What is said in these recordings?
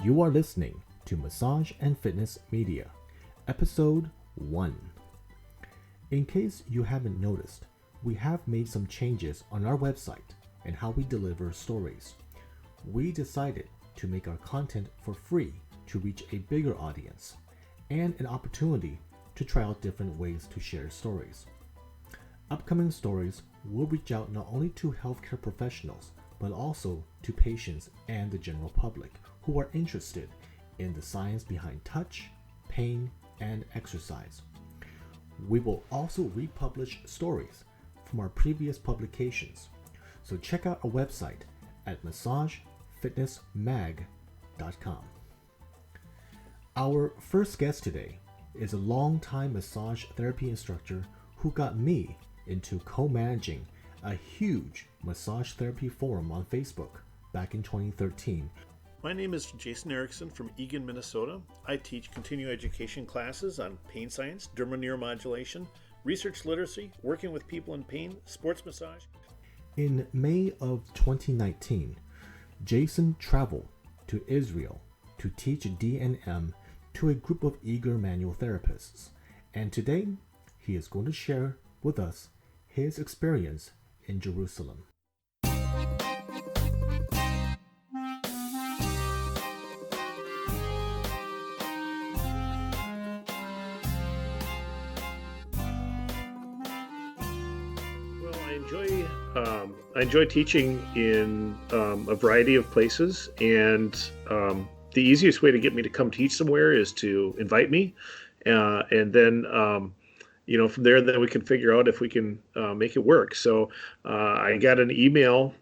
You are listening to Massage and Fitness Media, Episode 1. In case you haven't noticed, we have made some changes on our website and how we deliver stories. We decided to make our content for free to reach a bigger audience and an opportunity to try out different ways to share stories. Upcoming stories will reach out not only to healthcare professionals, but also to patients and the general public who are interested in the science behind touch, pain, and exercise. We will also republish stories from our previous publications, so check out our website at massagefitnessmag.com. Our first guest today is a longtime massage therapy instructor who got me into co-managing a huge massage therapy forum on Facebook back in 2013. My name is Jason Erickson from Eagan, Minnesota. I teach continuing education classes on pain science, dermoneuromodulation, research literacy, working with people in pain, sports massage. In May of 2019, Jason traveled to Israel to teach DNM to a group of eager manual therapists, and today he is going to share with us his experience in Jerusalem. I enjoy teaching in a variety of places, and the easiest way to get me to come teach somewhere is to invite me, and then from there, then we can figure out if we can make it work. So I got an email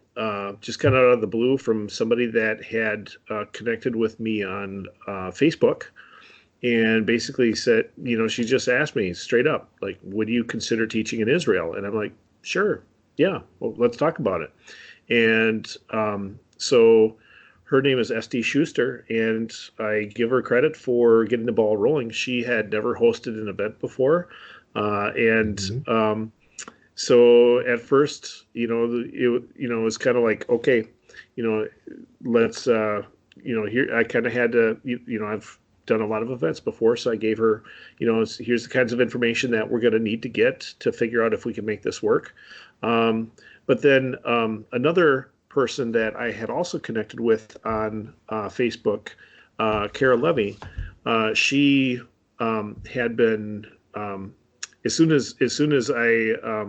just kind of out of the blue from somebody that had connected with me on Facebook, and basically said, she just asked me straight up, like, would you consider teaching in Israel? And I'm like, sure. Yeah, well, let's talk about it. And so her name is SD Schuster, and I give her credit for getting the ball rolling. She had never hosted an event before. So at first, it was kind of like, okay, let's, here, I kind of had to, I've done a lot of events before. So I gave her, here's the kinds of information that we're going to need to get to figure out if we can make this work. But then another person that I had also connected with on Facebook, Kara Levy, she had been, as soon as I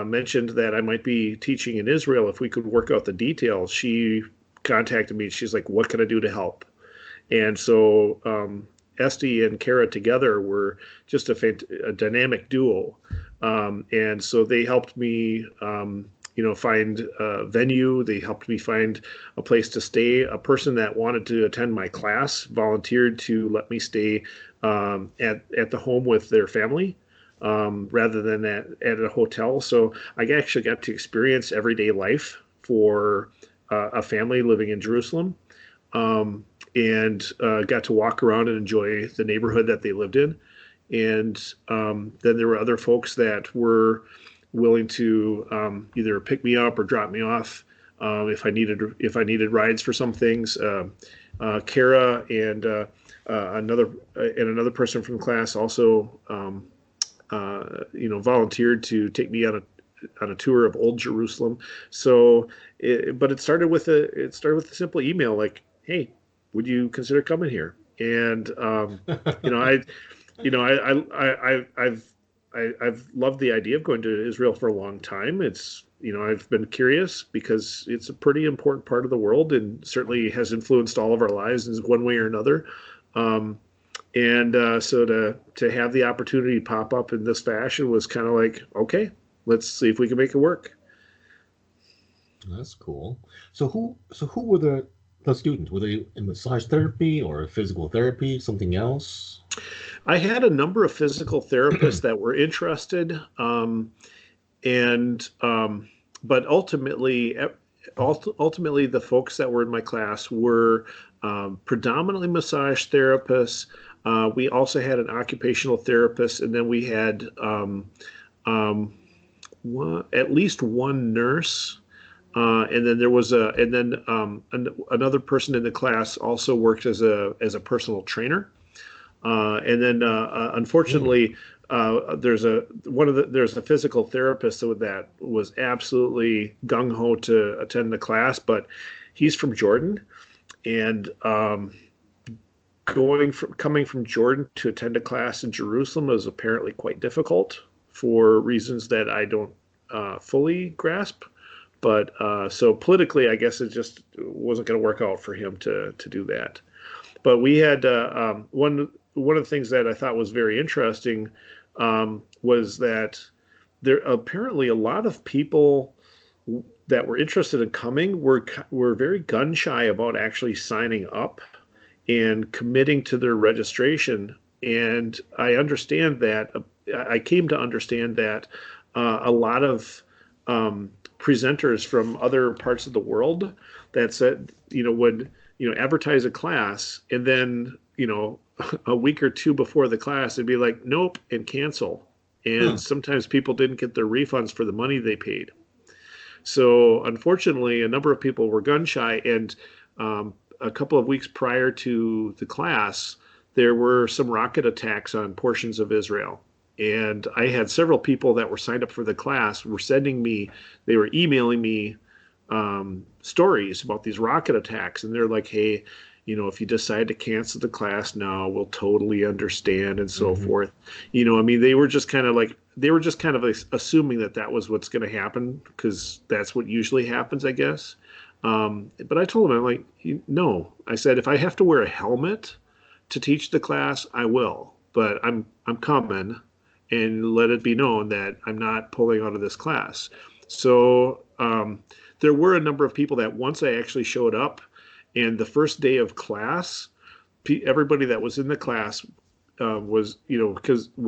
mentioned that I might be teaching in Israel, if we could work out the details, she contacted me. She's like, what can I do to help? And so Esty and Kara together were just a dynamic duo. And so they helped me, find a venue. They helped me find a place to stay. A person that wanted to attend my class volunteered to let me stay at the home with their family rather than at a hotel. So I actually got to experience everyday life for a family living in Jerusalem. And got to walk around and enjoy the neighborhood that they lived in. And then there were other folks that were willing to either pick me up or drop me off if I needed rides for some things. Kara and another person from the class also volunteered to take me on a tour of Old Jerusalem. So, but it started with a simple email like, hey, would you consider coming here? And I've loved the idea of going to Israel for a long time. It's I've been curious because it's a pretty important part of the world and certainly has influenced all of our lives in one way or another. So to have the opportunity pop up in this fashion was kind of like, okay, let's see if we can make it work. That's cool. So who were the students? Were they in massage therapy or physical therapy, something else? I had a number of physical therapists that were interested, but ultimately the folks that were in my class were predominantly massage therapists. We also had an occupational therapist, and then we had at least one nurse. And then there was another person in the class also worked as a personal trainer. And then unfortunately, there's a physical therapist that was absolutely gung ho to attend the class, but he's from Jordan, and coming from Jordan to attend a class in Jerusalem is apparently quite difficult for reasons that I don't fully grasp. But so politically, I guess it just wasn't going to work out for him to do that. But we had one of the things that I thought was very interesting was that there apparently a lot of people that were interested in coming were very gun shy about actually signing up and committing to their registration. And I understand that I came to understand that a lot of presenters from other parts of the world that said, would advertise a class, and then a week or two before the class it'd be like nope and cancel, and sometimes people didn't get their refunds for the money they paid. So unfortunately a number of people were gun shy, and a couple of weeks prior to the class there were some rocket attacks on portions of Israel. And I had several people that were signed up for the class they were emailing me stories about these rocket attacks. And they're like, hey, if you decide to cancel the class now, we'll totally understand, and so forth. I mean, they were just kind of assuming that was what's going to happen, because that's what usually happens, I guess. But I told them, I'm like, no. I said, if I have to wear a helmet to teach the class, I will. But I'm coming, and let it be known that I'm not pulling out of this class. So there were a number of people that once I actually showed up, and the first day of class, everybody that was in the class was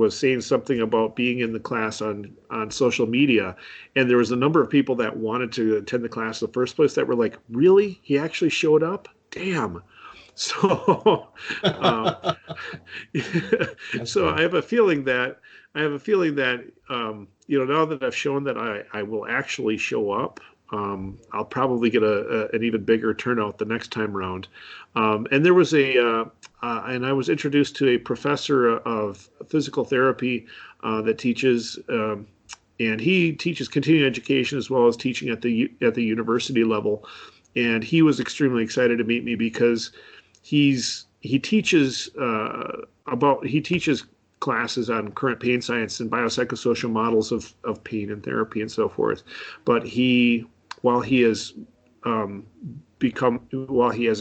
saying something about being in the class on social media. And there was a number of people that wanted to attend the class in the first place that were like, really? He actually showed up? Damn. So, so I have a feeling that now that I've shown that I will actually show up, I'll probably get an even bigger turnout the next time around. And there was and I was introduced to a professor of physical therapy that teaches, and he teaches continuing education as well as teaching at the university level. And he was extremely excited to meet me because he teaches classes on current pain science and biopsychosocial models of pain and therapy and so forth. But while he has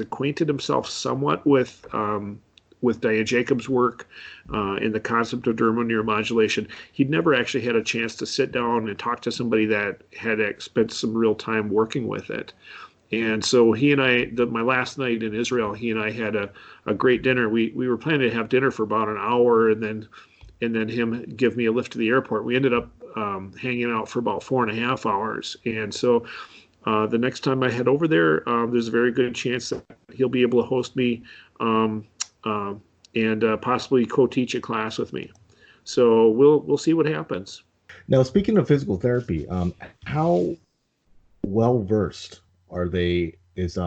acquainted himself somewhat with Diane Jacobs' work in the concept of dermoneuromodulation, he'd never actually had a chance to sit down and talk to somebody that had spent some real time working with it. And so he and I, my last night in Israel, he and I had a great dinner. We were planning to have dinner for about an hour, and then him give me a lift to the airport. We ended up hanging out for about 4.5 hours. And so the next time I head over there, there's a very good chance that he'll be able to host me and possibly co-teach a class with me. So we'll see what happens. Now, speaking of physical therapy, how well versed are they? Is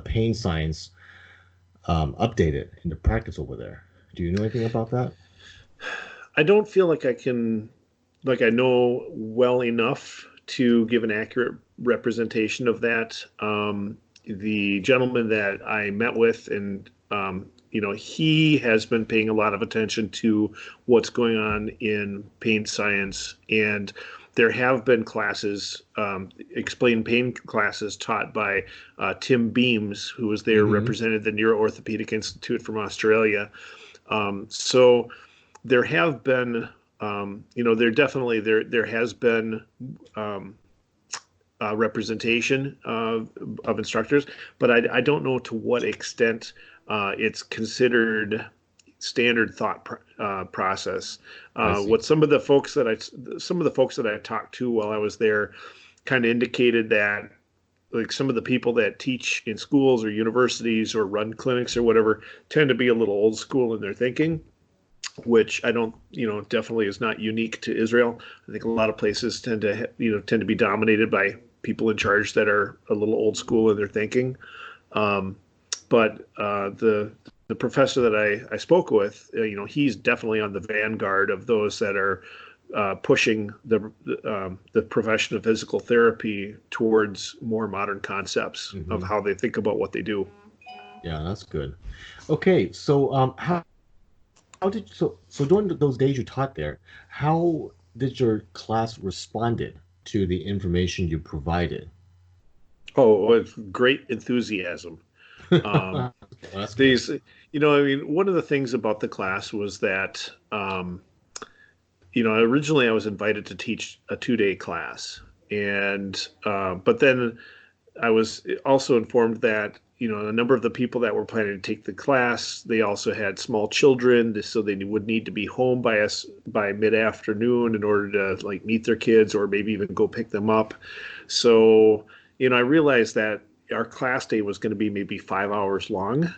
pain science updated into practice over there? Do you know anything about that? I don't feel like I know well enough to give an accurate representation of that. The gentleman that I met with, and he has been paying a lot of attention to what's going on in pain science, and there have been classes, explain pain classes taught by Tim Beams, who was there, represented the Neuroorthopedic Institute from Australia. So there have been, there has been representation of instructors, but I don't know to what extent it's considered standard thought process. What some of the folks that I talked to while I was there kind of indicated that, like, some of the people that teach in schools or universities or run clinics or whatever tend to be a little old school in their thinking, which I don't, definitely is not unique to Israel. I think a lot of places tend to be dominated by people in charge that are a little old school in their thinking. But the professor that I spoke with, he's definitely on the vanguard of those that are pushing the profession of physical therapy towards more modern concepts of how they think about what they do. Yeah, that's good. Okay, so how did so during those days you taught there, how did your class responded to the information you provided? Oh, with great enthusiasm. Um, Well, that's good. these, I mean, one of the things about the class was that, originally I was invited to teach a 2-day class, and but then I was also informed that a number of the people that were planning to take the class, they also had small children, so they would need to be home by mid-afternoon in order to like meet their kids or maybe even go pick them up. So I realized that our class day was going to be maybe 5 hours long,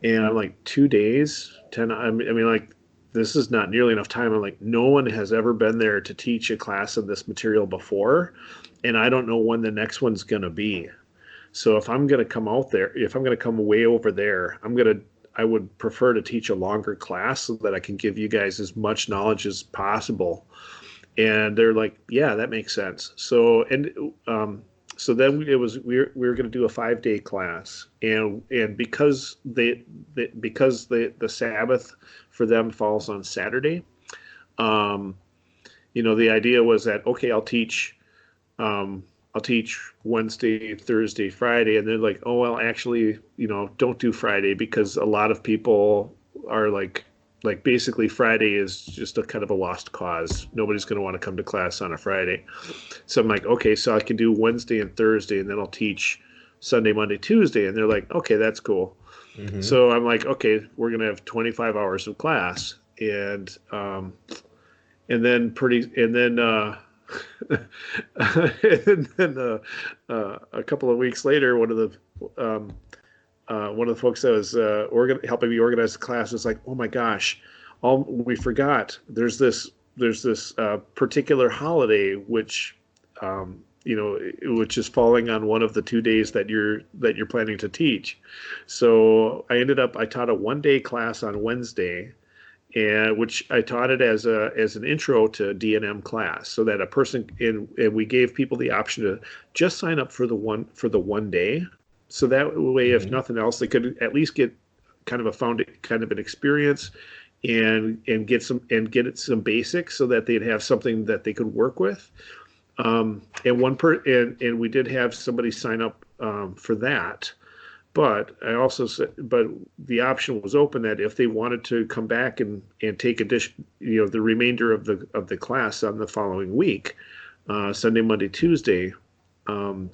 and I'm like 2 days, 10. I mean, like this is not nearly enough time. I'm like, no one has ever been there to teach a class of this material before, and I don't know when the next one's going to be. So if I'm going to come out there, if I'm going to come way over there, I would prefer to teach a longer class so that I can give you guys as much knowledge as possible. And they're like, yeah, that makes sense. So then we were going to do a 5-day class, and because the Sabbath for them falls on Saturday, the idea was that, okay, I'll teach Wednesday, Thursday, Friday, and they're like, oh well, actually, don't do Friday because a lot of people are like basically Friday is just a kind of a lost cause. Nobody's going to want to come to class on a Friday. So I'm like, okay, so I can do Wednesday and Thursday, and then I'll teach Sunday, Monday, Tuesday, and they're like, okay, that's cool. So I'm like, okay, we're going to have 25 hours of class, and then and then a couple of weeks later, one of the folks that was helping me organize the class was like, "Oh my gosh, we forgot. There's this particular holiday which which is falling on one of the 2 days that you're planning to teach." So I taught a 1-day class on Wednesday, and which I taught it as an intro to DNM class, so that a person and we gave people the option to just sign up for the 1 day, so that way, if nothing else, they could at least get kind of an experience and get some basics, so that they'd have something that they could work with. And we did have somebody sign up for that. But I also said, but the option was open that if they wanted to come back and take the remainder of the class on the following week, Sunday, Monday, Tuesday,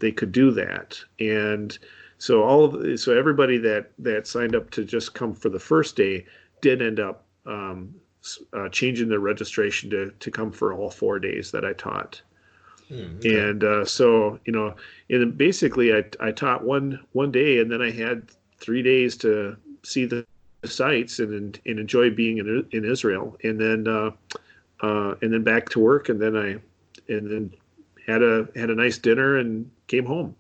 they could do that. And so so everybody that signed up to just come for the first day did end up changing their registration to come for all 4 days that I taught. Okay. And so and basically I taught one day, and then I had 3 days to see the sites and enjoy being in Israel, and then back to work, and then had a nice dinner and came home.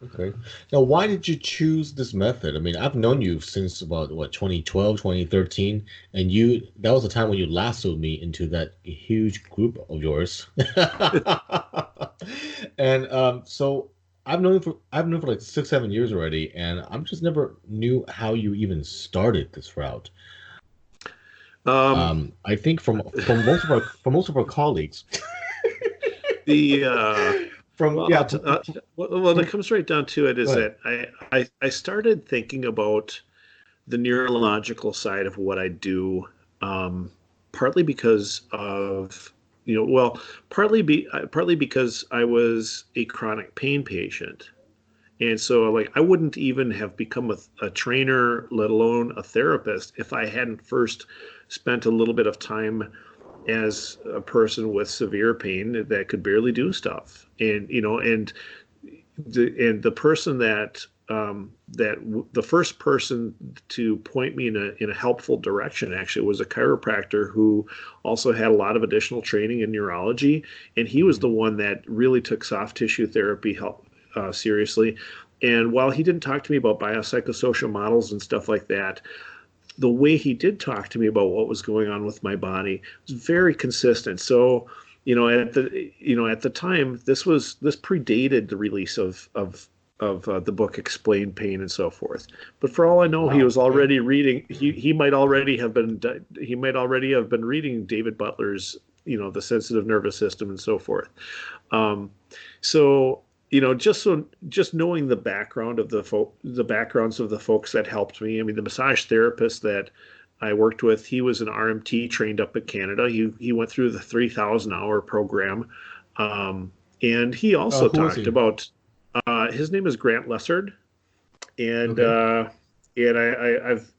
Okay. Now, why did you choose this method? I mean, I've known you since about 2012, 2013, and that was the time when you lassoed me into that huge group of yours. And so I've known you for like 6, 7 years already, and I'm just never knew how you even started this route. I think from most of our colleagues. It comes right down to it is that I started thinking about the neurological side of what I do, partly because of partly because I was a chronic pain patient, and so I wouldn't even have become a trainer, let alone a therapist, if I hadn't first spent a little bit of time as a person with severe pain that could barely do stuff. And the person that the first person to point me in a helpful direction actually was a chiropractor who also had a lot of additional training in neurology, and he was the one that really took soft tissue therapy help seriously. And while he didn't talk to me about biopsychosocial models and stuff like that, the way he did talk to me about what was going on with my body was very consistent. So, at the time, this predated the release of the book Explain Pain and so forth. But for all I know, he was already reading. He might already have been reading David Butler's The Sensitive Nervous System and so forth. So just knowing the background of the backgrounds of the folks that helped me. I mean, the massage therapist that I worked with, he was an RMT trained up in Canada. He went through the 3,000-hour program, and he also talked about. His name is Grant Lessard, and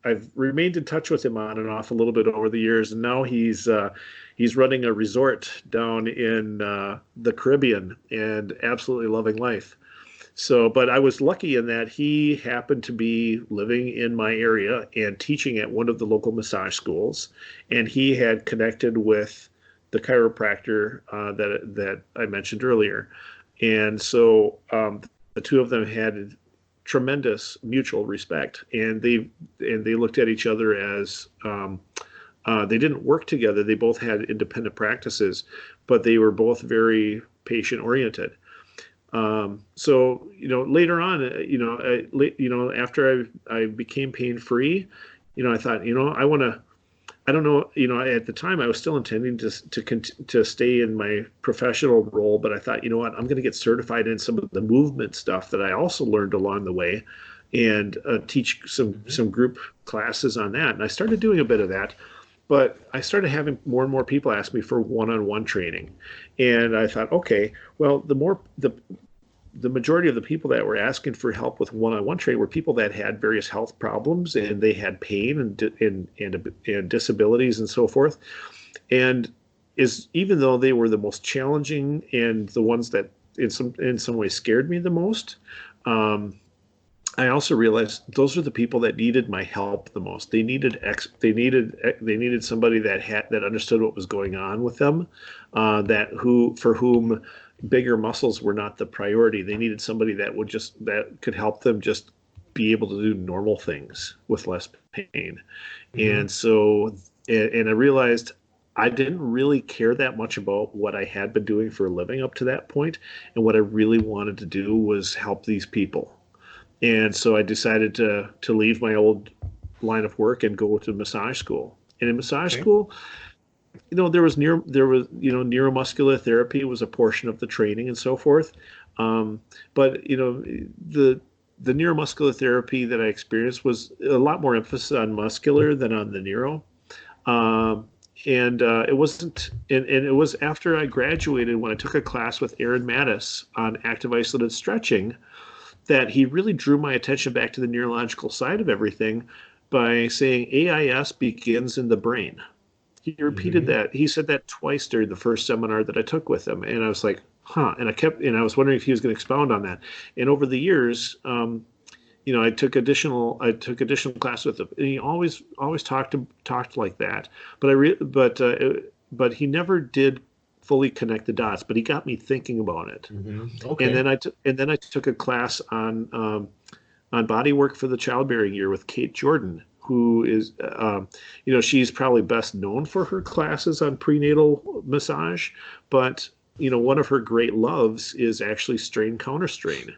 I've remained in touch with him on and off a little bit over the years, and now he's running a resort down in the Caribbean and absolutely loving life. So, but I was lucky in that he happened to be living in my area and teaching at one of the local massage schools, and he had connected with the chiropractor that I mentioned earlier. And so the two of them had tremendous mutual respect, and they looked at each other as they didn't work together. They both had independent practices, but they were both very patient oriented. So later on, after I became pain free, I thought, I don't know, at the time I was still intending to stay in my professional role, but I thought, I'm going to get certified in some of the movement stuff that I also learned along the way, and teach some group classes on that. And I started doing a bit of that, but I started having more and more people ask me for one-on-one training. And I thought, okay, well, the majority of the people that were asking for help with one-on-one training were people that had various health problems, and they had pain and disabilities and so forth. And even though they were the most challenging and the ones that in some ways scared me the most, I also realized those are the people that needed my help the most. They needed somebody that understood what was going on with them, for whom bigger muscles were not the priority. They needed somebody that could help them just be able to do normal things with less pain. And so, and I realized I didn't really care that much about what I had been doing for a living up to that point. And what I really wanted to do was help these people. And so I decided to leave my old line of work and go to massage school. And in massage school, neuromuscular therapy was a portion of the training and so forth. But the neuromuscular therapy that I experienced was a lot more emphasis on muscular than on the neuro. It wasn't, and it was after I graduated when I took a class with Aaron Mattis on active isolated stretching that he really drew my attention back to the neurological side of everything by saying AIS begins in the brain. He repeated that. He said that twice during the first seminar that I took with him. And I was like, huh. And I was wondering if he was going to expound on that. And over the years, I took additional classes with him. And he always talked like that. But he never did fully connect the dots, but he got me thinking about it. Okay. And then I took a class on body work for the childbearing year with Kate Jordan, who is, she's probably best known for her classes on prenatal massage, but, one of her great loves is actually strain counter strain.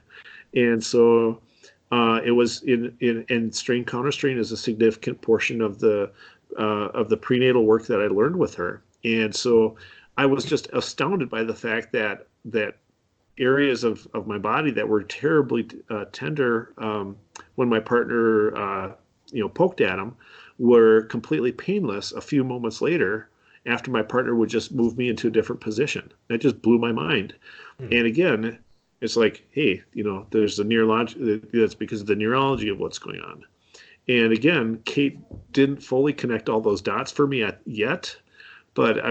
And so it was in strain counter strain is a significant portion of the prenatal work that I learned with her. And so I was just astounded by the fact that areas of my body that were terribly tender when my partner poked at them were completely painless a few moments later after my partner would just move me into a different position. That just blew my mind. And again, it's like, hey, there's the neurology, that's because of the neurology of what's going on. And again, Kate didn't fully connect all those dots for me yet, but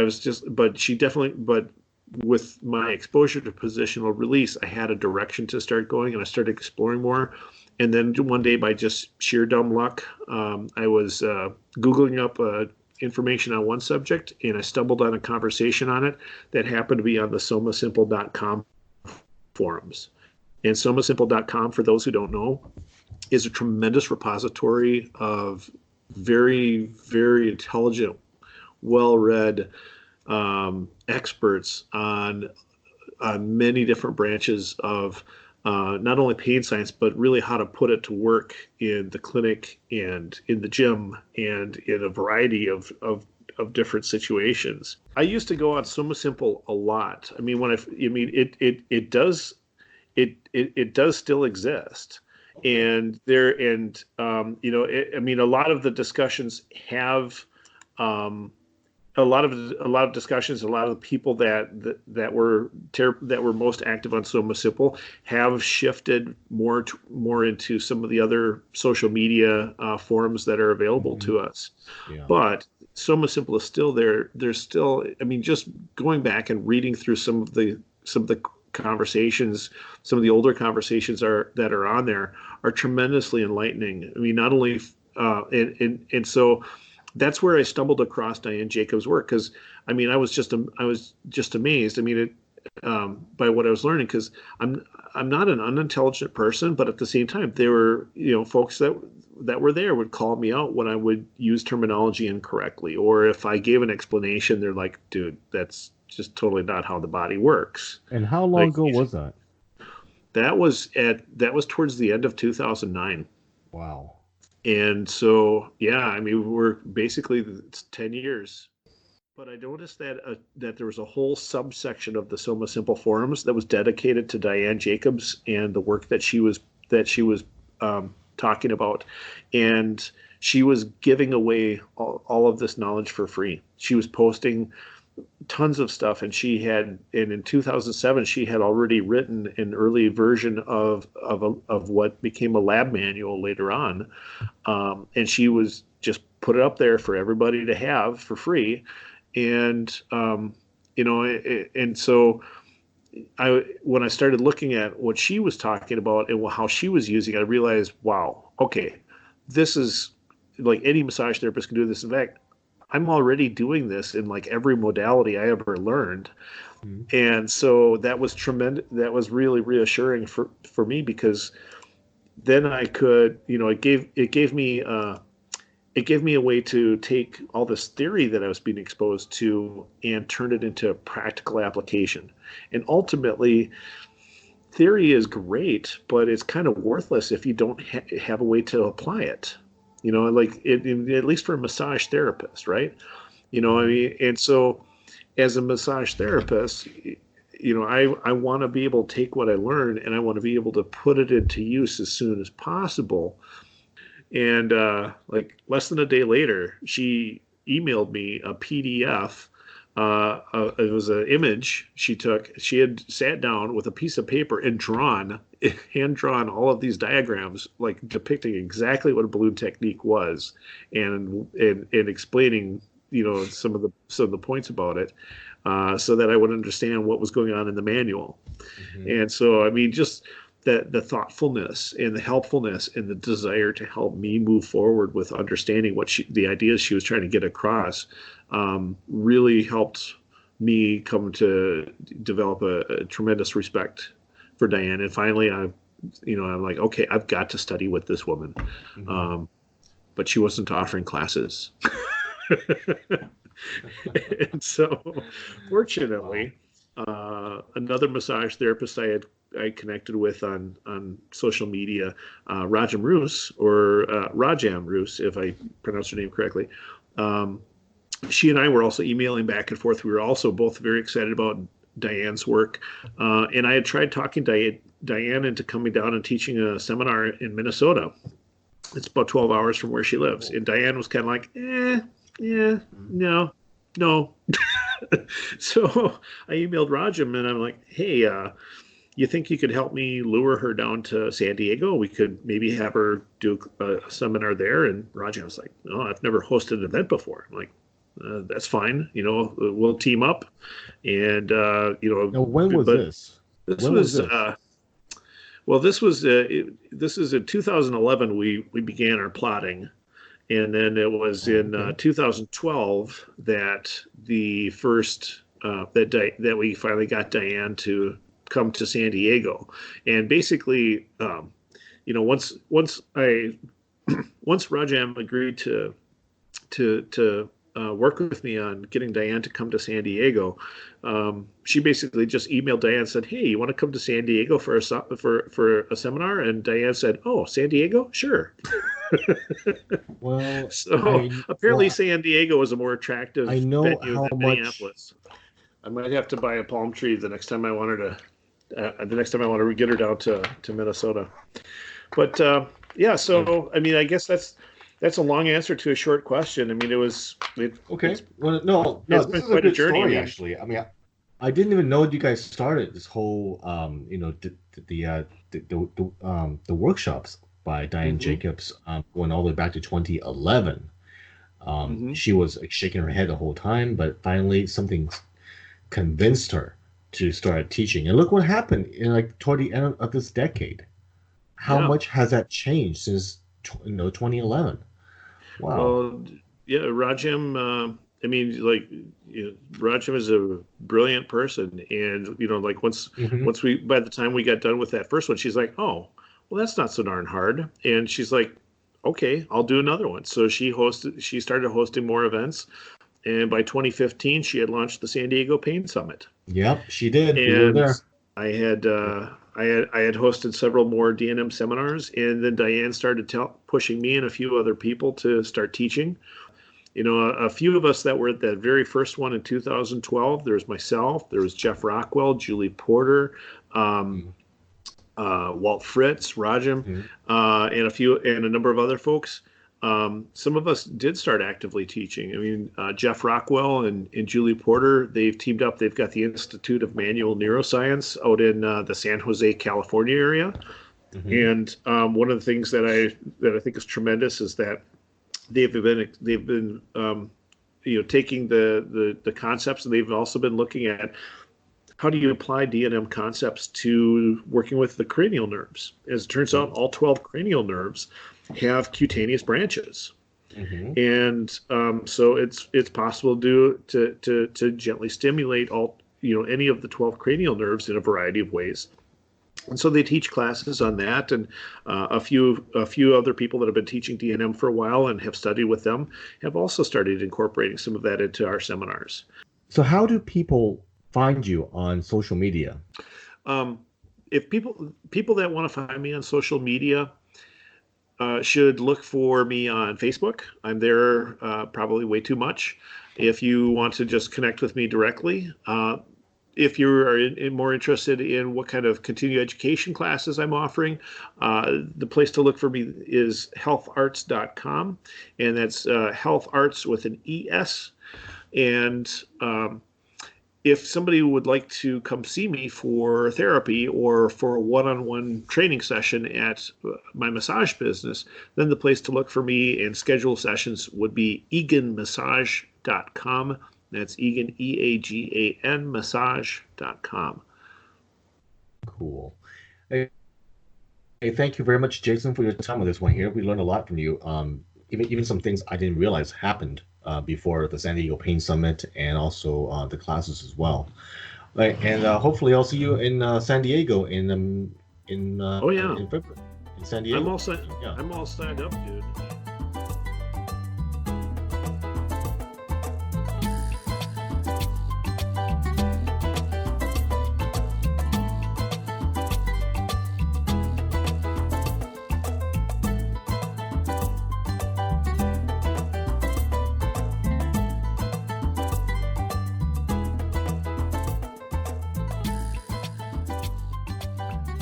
with my exposure to positional release, I had a direction to start going, and I started exploring more. And then one day, by just sheer dumb luck, I was Googling up information on one subject, and I stumbled on a conversation on it that happened to be on the somasimple.com forums. And somasimple.com, for those who don't know, is a tremendous repository of very, very intelligent, well-read experts on many different branches of not only pain science, but really how to put it to work in the clinic and in the gym and in a variety of different situations. I used to go on SomaSimple a lot. I mean, it does still exist. And a lot of the discussions have a lot of discussions. A lot of the people that were most active on SomaSimple have shifted more into some of the other social media forums that are available to us. Yeah. But SomaSimple is still there. There's still, just going back and reading through some of the conversations, some of the older conversations that are on there are tremendously enlightening. I mean, not only and so that's where I stumbled across Diane Jacobs' work, because I was just amazed. By what I was learning, because I'm not an unintelligent person, but at the same time, there were folks that were there would call me out when I would use terminology incorrectly, or if I gave an explanation, they're like, "Dude, that's just totally not how the body works." And how long ago was that? That was towards the end of 2009. Wow. And so, yeah, we're basically, it's 10 years. But I noticed that there was a whole subsection of the SomaSimple forums that was dedicated to Diane Jacobs and the work that she was talking about. And she was giving away all of this knowledge for free. She was posting tons of stuff, and in 2007 she had already written an early version of what became a lab manual later on, and she was just put it up there for everybody to have for free. And so when I started looking at what she was talking about and how she was using it, I realized, wow, okay, this is like any massage therapist can do this. In fact, I'm already doing this in like every modality I ever learned. Mm-hmm. And so that was tremendous. That was really reassuring for me, because then I could, it gave me a way to take all this theory that I was being exposed to and turn it into practical application. And ultimately, theory is great, but it's kind of worthless if you don't have a way to apply it. At least for a massage therapist, right? And so as a massage therapist, I want to be able to take what I learned, and I want to be able to put it into use as soon as possible. And like less than a day later, she emailed me a PDF. It was an image she took. She had sat down with a piece of paper and hand drawn all of these diagrams, like depicting exactly what a balloon technique was, and explaining, some of the points about it, so that I would understand what was going on in the manual. Mm-hmm. And so, just the thoughtfulness and the helpfulness and the desire to help me move forward with understanding the ideas she was trying to get across, really helped me come to develop a tremendous respect for Diane. And finally, I'm like, okay, I've got to study with this woman. Mm-hmm. But she wasn't offering classes. And so, fortunately, another massage therapist I connected with on social media, Rajam Roos, or Rajam Roos, if I pronounce her name correctly. She and I were also emailing back and forth. We were also both very excited about Diane's work. And I had tried talking Diane into coming down and teaching a seminar in Minnesota. It's about 12 hours from where she lives. And Diane was kind of like, no. So I emailed Rajam, and I'm like, hey, you think you could help me lure her down to San Diego? We could maybe have her do a seminar there. And Rajam was like, no, I've never hosted an event before. I'm like, that's fine. We'll team up. And, Now, when was this? This was Well, this is in 2011 we began our plotting, and then it was in Okay. 2012 that the first that we finally got Diane to come to San Diego, and basically, once Rajam agreed to work with me on getting Diane to come to San Diego, she basically just emailed Diane and said, "Hey, you want to come to San Diego for a seminar?" And Diane said, "Oh, San Diego, sure." Well, So apparently, San Diego is a more attractive I know venue how than much. Minneapolis. I might have to buy a palm tree the next time I want her to. The next time I want to get her down to Minnesota. But yeah, so I mean, I guess that's a long answer to a short question. I mean, Okay. Well, no, it's this been is a quite a good journey. I story, mean, actually. I mean, I didn't even know you guys started this whole, the workshops by Diane hmm Jacobs, going all the way back to 2011. hmm She was like, shaking her head the whole time, but finally something convinced her to start teaching. And look what happened in like toward the end of this decade. How yeah. much has that changed since 2011? Wow. Well, yeah, Rajam. I mean, like, Rajam is a brilliant person, and like Hmm. once we by the time we got done with that first one, she's like, "Oh, well, that's not so darn hard," and she's like, "Okay, I'll do another one." So she started hosting more events, and by 2015, she had launched the San Diego Pain Summit. Yep, she did. We were And there. I had hosted several more DNM seminars, and then Diane started pushing me and a few other people to start teaching. A few of us that were at that very first one in 2012. There was myself, there was Jeff Rockwell, Julie Porter, um, Mhm. Walt Fritz, Rajam, Mhm. and a number of other folks. Some of us did start actively teaching. I mean, Jeff Rockwell and Julie Porter, they've teamed up. They've got the Institute of Manual Neuroscience out in the San Jose, California area. Mhm. And one of the things that I think is tremendous is that they've been taking the concepts, and they've also been looking at how do you apply DNM concepts to working with the cranial nerves. As it turns out, Mhm. all 12 cranial nerves have cutaneous branches, Mhm. and so it's possible to gently stimulate all any of the 12 cranial nerves in a variety of ways. And so they teach classes on that, and a few other people that have been teaching DNM for a while and have studied with them have also started incorporating some of that into our seminars. So how do people find you on social media? Um, if people that want to find me on social media should look for me on Facebook. I'm there probably way too much. If you want to just connect with me directly, if you are more interested in what kind of continuing education classes I'm offering, the place to look for me is healtharts.com, and that's health arts with an ES. And if somebody would like to come see me for therapy or for a one-on-one training session at my massage business, then the place to look for me and schedule sessions would be eganmassage.com. That's Egan, EAGAN, massage.com. Cool. Hey, thank you very much, Jason, for your time on this one here. We learned a lot from you. Even some things I didn't realize happened before the San Diego Pain Summit and also the classes as well. Right, and hopefully I'll see you in San Diego Oh yeah, in February in San I'm Diego. all set. Yeah. I'm all signed up, dude.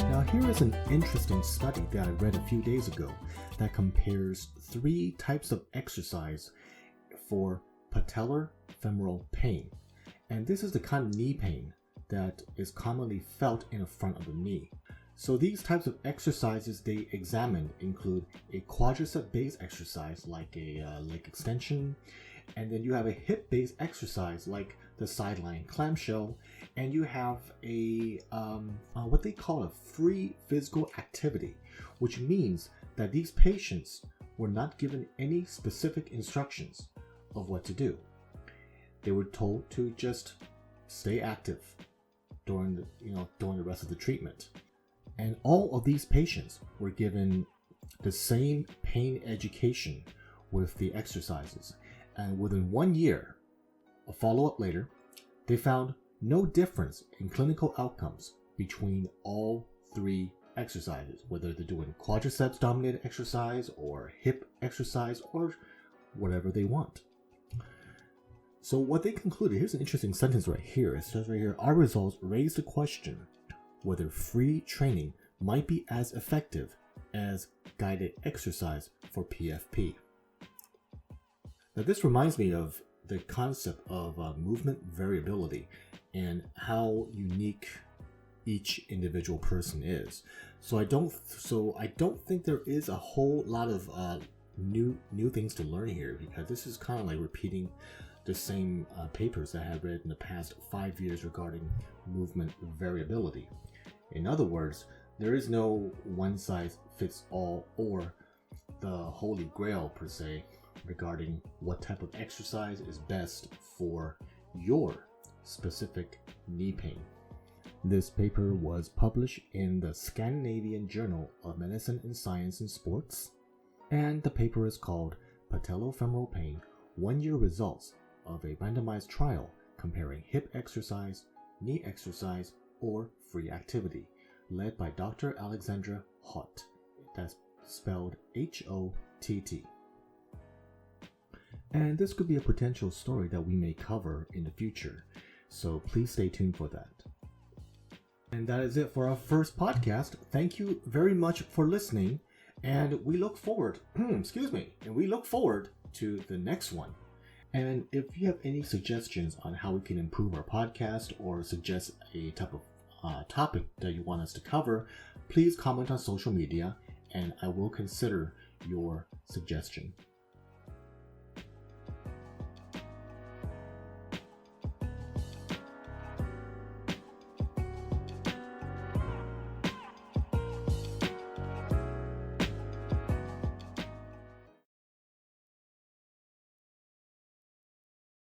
Now, here is an interesting study that I read a few days ago that compares 3 types of exercise for patellar femoral pain. And this is the kind of knee pain that is commonly felt in the front of the knee. So these types of exercises they examined include a quadricep-based exercise like a leg extension, and then you have a hip-based exercise like the sideline clamshell, and you have a what they call a free physical activity, which means that these patients were not given any specific instructions of what to do. They were told to just stay active during the rest of the treatment. And all of these patients were given the same pain education with the exercises. And within 1 year, a follow-up later, they found no difference in clinical outcomes between all 3 exercises, whether they're doing quadriceps dominated exercise or hip exercise or whatever they want. So what they concluded, here's an interesting sentence right here. It says right here, our results raise the question whether free training might be as effective as guided exercise for PFP. Now this reminds me of the concept of movement variability and how unique each individual person is. So I don't think there is a whole lot of new things to learn here, because this is kind of like repeating the same papers that I have read in the past 5 years regarding movement variability. In other words, there is no one size fits all or the holy grail per se regarding what type of exercise is best for your specific knee pain. This paper was published in the Scandinavian Journal of Medicine and Science in Sports, and the paper is called Patellofemoral Pain, 1-Year Results of a Randomized Trial Comparing Hip Exercise, Knee Exercise, or Free Activity, led by Dr. Alexandra Hott. That's spelled H-O-T-T. And this could be a potential story that we may cover in the future, so please stay tuned for that. And that is it for our first podcast. Thank you very much for listening, and we look forward, we look forward to the next one. And if you have any suggestions on how we can improve our podcast or suggest a type of topic that you want us to cover, please comment on social media and I will consider your suggestion.